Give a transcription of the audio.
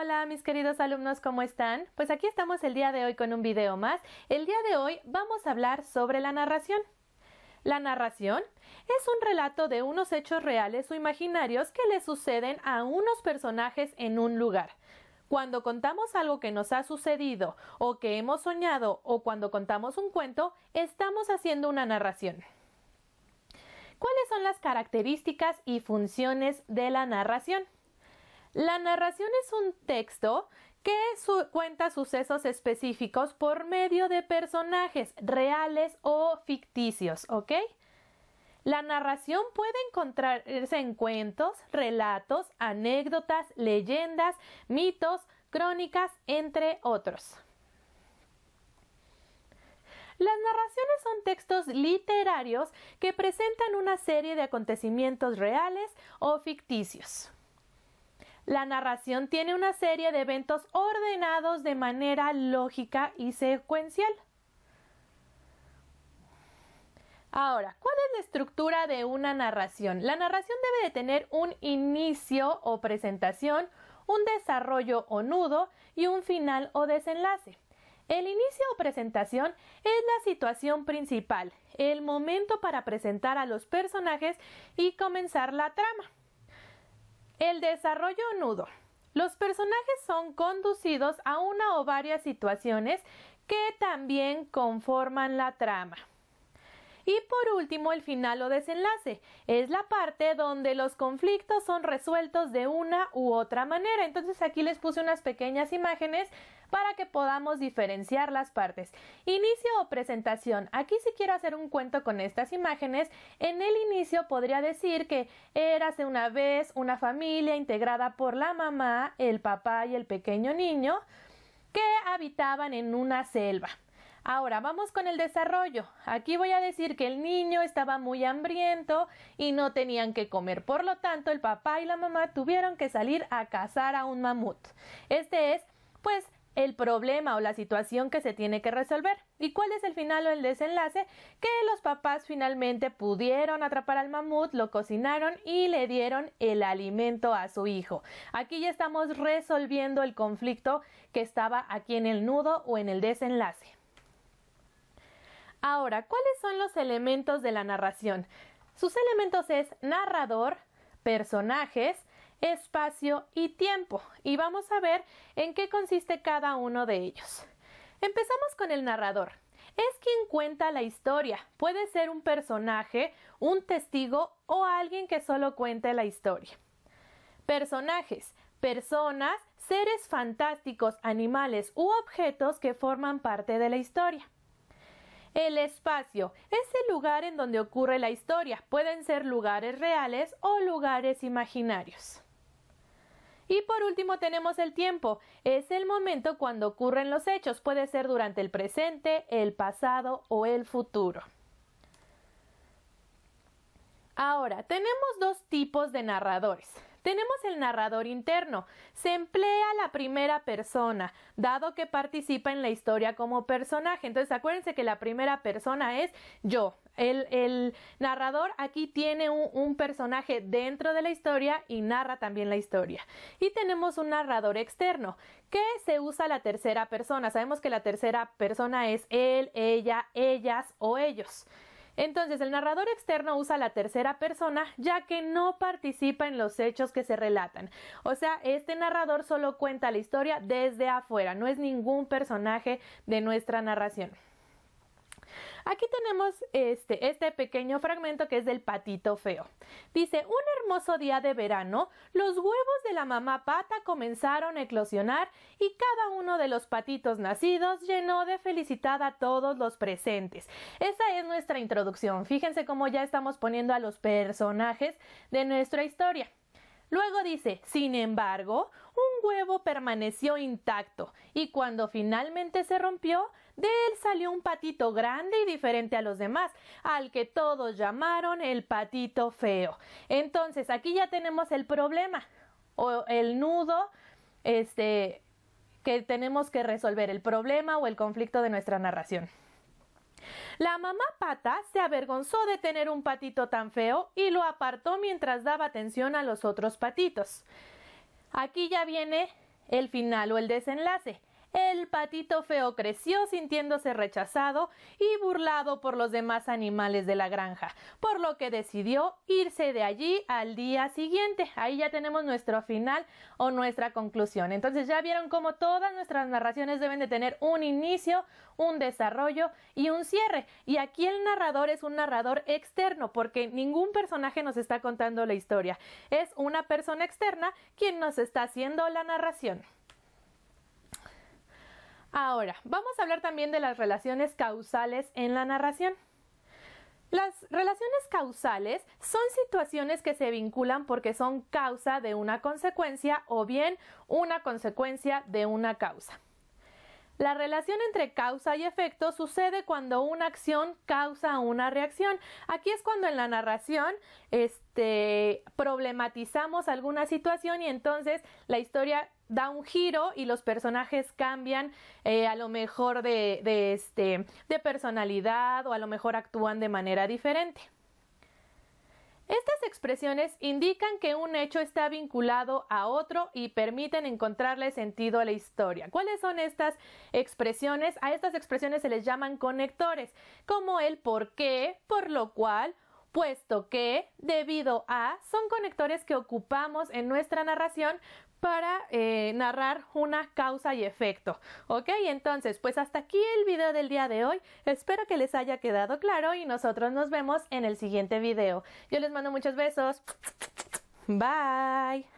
Hola mis queridos alumnos, ¿cómo están? Pues aquí estamos el día de hoy con un video más. El día de hoy vamos a hablar sobre la narración. La narración es un relato de unos hechos reales o imaginarios que le suceden a unos personajes en un lugar. Cuando contamos algo que nos ha sucedido o que hemos soñado o cuando contamos un cuento, estamos haciendo una narración. ¿Cuáles son las características y funciones de la narración? La narración es un texto que cuenta sucesos específicos por medio de personajes reales o ficticios, ¿ok? La narración puede encontrarse en cuentos, relatos, anécdotas, leyendas, mitos, crónicas, entre otros. Las narraciones son textos literarios que presentan una serie de acontecimientos reales o ficticios. La narración tiene una serie de eventos ordenados de manera lógica y secuencial. Ahora, ¿cuál es la estructura de una narración? La narración debe de tener un inicio o presentación, un desarrollo o nudo y un final o desenlace. El inicio o presentación es la situación principal, el momento para presentar a los personajes y comenzar la trama. El desarrollo o nudo. Los personajes son conducidos a una o varias situaciones que también conforman la trama. Y por último, el final o desenlace. Es la parte donde los conflictos son resueltos de una u otra manera. Entonces aquí les puse unas pequeñas imágenes para que podamos diferenciar las partes. Inicio o presentación. Aquí si quiero hacer un cuento con estas imágenes, en el inicio podría decir que érase una vez una familia integrada por la mamá, el papá y el pequeño niño que habitaban en una selva. Ahora vamos con el desarrollo. Aquí voy a decir que el niño estaba muy hambriento y no tenían que comer. Por lo tanto, el papá y la mamá tuvieron que salir a cazar a un mamut. Este es, pues, el problema o la situación que se tiene que resolver. ¿Y cuál es el final o el desenlace? Que los papás finalmente pudieron atrapar al mamut, lo cocinaron y le dieron el alimento a su hijo. Aquí ya estamos resolviendo el conflicto que estaba aquí en el nudo o en el desenlace. Ahora, ¿cuáles son los elementos de la narración? Sus elementos es narrador, personajes, espacio y tiempo. Y vamos a ver en qué consiste cada uno de ellos. Empezamos con el narrador. Es quien cuenta la historia. Puede ser un personaje, un testigo o alguien que solo cuente la historia. Personajes. Personas, seres fantásticos, animales u objetos que forman parte de la historia. El espacio es el lugar en donde ocurre la historia. Pueden ser lugares reales o lugares imaginarios. Y por último tenemos el tiempo. Es el momento cuando ocurren los hechos. Puede ser durante el presente, el pasado o el futuro. Ahora, tenemos dos tipos de narradores. Tenemos el narrador interno. Se emplea la primera persona, dado que participa en la historia como personaje. Entonces, acuérdense que la primera persona es yo. El narrador aquí tiene un personaje dentro de la historia y narra también la historia. Y tenemos un narrador externo, que se usa la tercera persona. Sabemos que la tercera persona es él, ella, ellas o ellos. Entonces, el narrador externo usa la tercera persona ya que no participa en los hechos que se relatan. O sea, este narrador solo cuenta la historia desde afuera, no es ningún personaje de nuestra narración. Aquí tenemos este pequeño fragmento que es del patito feo. Dice, un hermoso día de verano, los huevos de la mamá pata comenzaron a eclosionar y cada uno de los patitos nacidos llenó de felicidad a todos los presentes. Esa es nuestra introducción. Fíjense cómo ya estamos poniendo a los personajes de nuestra historia. Luego dice, sin embargo, un huevo permaneció intacto y cuando finalmente se rompió, de él salió un patito grande y diferente a los demás, al que todos llamaron el patito feo. Entonces, aquí ya tenemos el problema o el nudo que tenemos que resolver, el problema o el conflicto de nuestra narración. La mamá pata se avergonzó de tener un patito tan feo y lo apartó mientras daba atención a los otros patitos. Aquí ya viene el final o el desenlace. El patito feo creció sintiéndose rechazado y burlado por los demás animales de la granja, por lo que decidió irse de allí al día siguiente. Ahí ya tenemos nuestro final o nuestra conclusión. Entonces ya vieron cómo todas nuestras narraciones deben de tener un inicio, un desarrollo y un cierre. Y aquí el narrador es un narrador externo porque ningún personaje nos está contando la historia. Es una persona externa quien nos está haciendo la narración. Ahora, vamos a hablar también de las relaciones causales en la narración. Las relaciones causales son situaciones que se vinculan porque son causa de una consecuencia o bien una consecuencia de una causa. La relación entre causa y efecto sucede cuando una acción causa una reacción. Aquí es cuando en la narración problematizamos alguna situación y entonces la historia da un giro y los personajes cambian a lo mejor de personalidad o a lo mejor actúan de manera diferente. Estas expresiones indican que un hecho está vinculado a otro y permiten encontrarle sentido a la historia. ¿Cuáles son estas expresiones? A estas expresiones se les llaman conectores, como el por qué, por lo cual, puesto que, debido a, son conectores que ocupamos en nuestra narración para narrar una causa y efecto. ¿Ok? Entonces, pues hasta aquí el video del día de hoy. Espero que les haya quedado claro y nosotros nos vemos en el siguiente video. Yo les mando muchos besos. Bye.